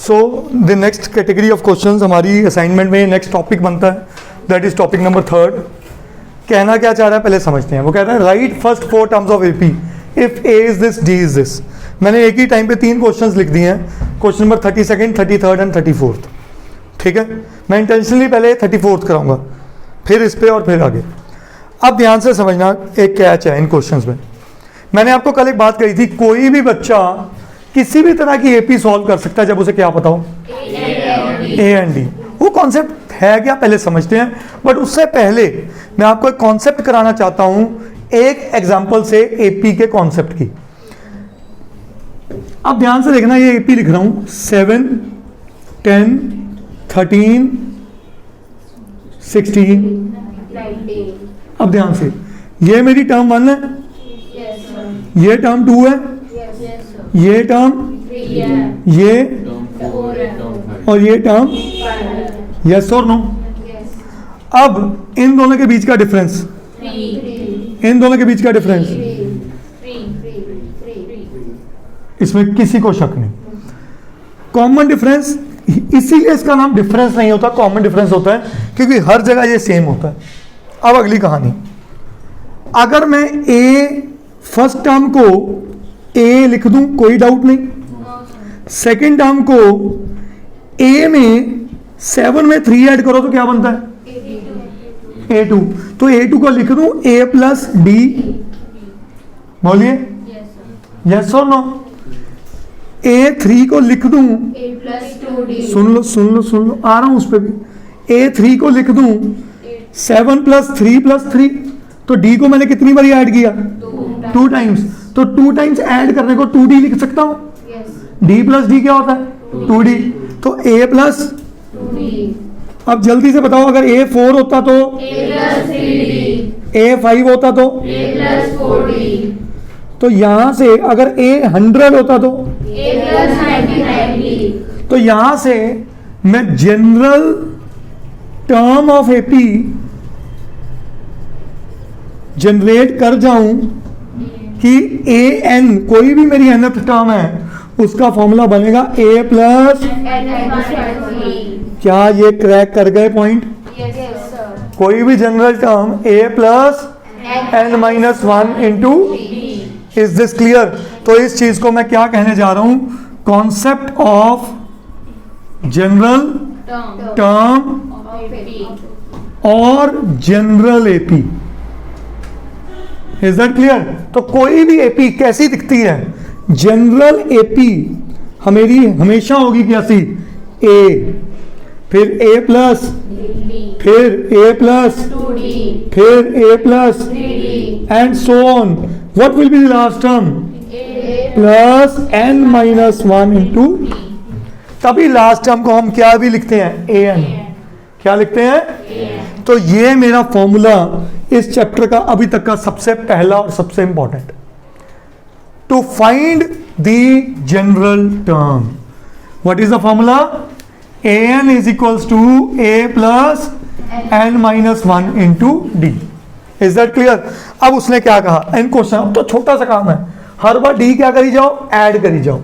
So the next category of questions हमारी assignment में next topic बनता है, दैट इज टॉपिक नंबर 3। कहना क्या चाह रहा है पहले समझते हैं। वो कहता है right first 4 terms of AP if A is this D is this. मैंने एक ही टाइम पे 3 क्वेश्चंस लिख दिए हैं, क्वेश्चन नंबर 32, 33 एंड 34। ठीक है, मैं इंटेंशनली पहले 34 कराऊंगा, फिर इस पे और फिर आगे। अब ध्यान से समझना, एक कैच है इन क्वेश्चंस में। मैंने आपको कल एक बात कही थी, कोई भी बच्चा किसी भी तरह की एपी सॉल्व कर सकता है जब उसे क्या पता हो, ए एंड डी। वो कॉन्सेप्ट है क्या पहले समझते हैं, बट उससे पहले मैं आपको एक कॉन्सेप्ट कराना चाहता हूं एक एग्जांपल से एपी के कॉन्सेप्ट की। अब ध्यान से देखना, ये एपी लिख रहा हूं 7, 10, 13, 16। अब ध्यान से, ये मेरी टर्म 1 है, ये टर्म 2 है, ये टर्म, ये और ये टर्म, यस और नो। अब इन दोनों के बीच का डिफरेंस, इन दोनों के बीच का डिफरेंस, इसमें किसी को शक नहीं। कॉमन डिफरेंस, इसीलिए इसका नाम डिफरेंस नहीं होता, कॉमन डिफरेंस होता है, क्योंकि हर जगह ये सेम होता है। अब अगली कहानी, अगर मैं ए फर्स्ट टर्म को ए लिख दूं कोई डाउट नहीं, सेकंड टर्म को ए में 7 में 3 ऐड करो तो क्या बनता है, A2। तो A2 को लिख दूं A प्लस डी, बोलिए यस और नो। A3 को लिख दूं, सुन लो सुन लो सुन लो, आ रहा हूं उस पर भी। A3 को लिख दूं 7 प्लस 3 प्लस 3, तो D को मैंने कितनी बार ऐड किया, 2 टाइम्स। तो 2 टाइम्स ऐड करने को 2D लिख सकता हूं। D प्लस D क्या होता है, 2D। तो A प्लस, अब जल्दी से बताओ, अगर A4 होता तो A5 होता तो यहां से अगर A100 होता तो यहां से मैं general term of AP generate कर जाऊं कि AN कोई भी मेरी nth टर्म है उसका फॉर्मूला बनेगा A प्लस, क्या ये क्रैक कर गए पॉइंट? कोई भी general term A plus n-1 into, is this clear? तो इस चीज को मैं क्या कहने जा रहा हूं, कॉन्सेप्ट ऑफ जनरल टर्म और general AP. Is that clear? तो कोई भी एपी कैसी दिखती है, जनरल एपी हमेरी हमेशा होगी कैसी, ए, फिर A प्लस, फिर A प्लस, फिर A plus and so on. What will be the last term, plus n-1 into. तभी लास्ट टर्म को हम क्या भी लिखते हैं, AN। क्या लिखते हैं? तो ये मेरा फॉर्मूला इस चैप्टर का अभी तक का सबसे पहला और सबसे important, to find the general term. What is the formula? AN is equals to A plus n-1 into D। Is that clear? अब उसने क्या कहा इन क्वेश्चन, तो छोटा सा काम है, हर बार D क्या करी जाओ, ऐड करी जाओ।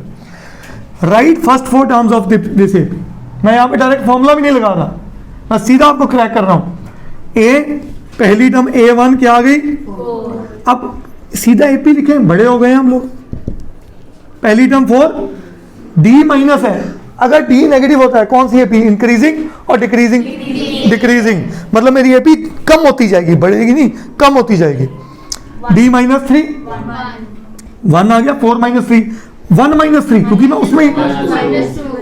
Right first 4 terms of this AP. मैं यहाँ पे डायरेक्ट फॉर्मूला भी नहीं लगा रहा, मैं सीधा आपको क्रैक कर रहा हूँ। A पहली टर्म A1 क्या आ गई, अब सीधा एपी लिखे, बड़े हो गए हम लोग। पहली टर्म 4, D माइनस है, अगर D नेगेटिव होता है कौन सी एपी, इंक्रीजिंग और डिक्रीजिंग, डिक्रीजिंग, मतलब मेरी एपी कम होती जाएगी, बढ़ेगी नहीं, कम होती जाएगी। D माइनस 3, 1 आ गया, 4 माइनस 3, 1 माइनस 3, क्योंकि मैं उसमें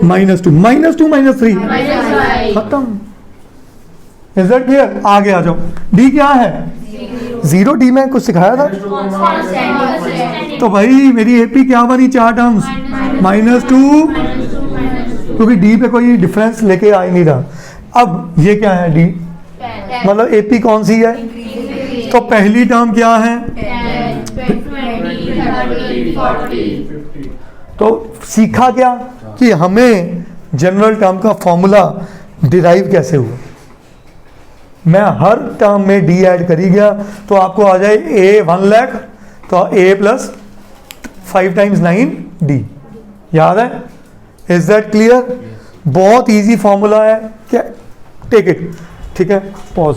-2, -3 खत्म। Is that clear? आगे आ जाओ। D क्या है, 0। D में कुछ सिखाया था, तो भाई मेरी एपी क्या बनी, 4 टर्म्स, -2, क्योंकि D पे कोई डिफरेंस लेके आ ही नहीं रहा। अब ये क्या है, D मतलब एपी कौन सी है, तो पहली टर्म क्या है, तो सीखा क्या कि हमें जनरल टर्म का फॉर्मूला डिराइव कैसे हुआ। मैं हर टर्म में D ऐड करी गया तो आपको आ जाए A 1 लाख, तो A प्लस 5 टाइम्स 9 D, याद है? Is that clear? बहुत इजी फॉर्मूला है क्या, टेक इट, ठीक है, पॉज।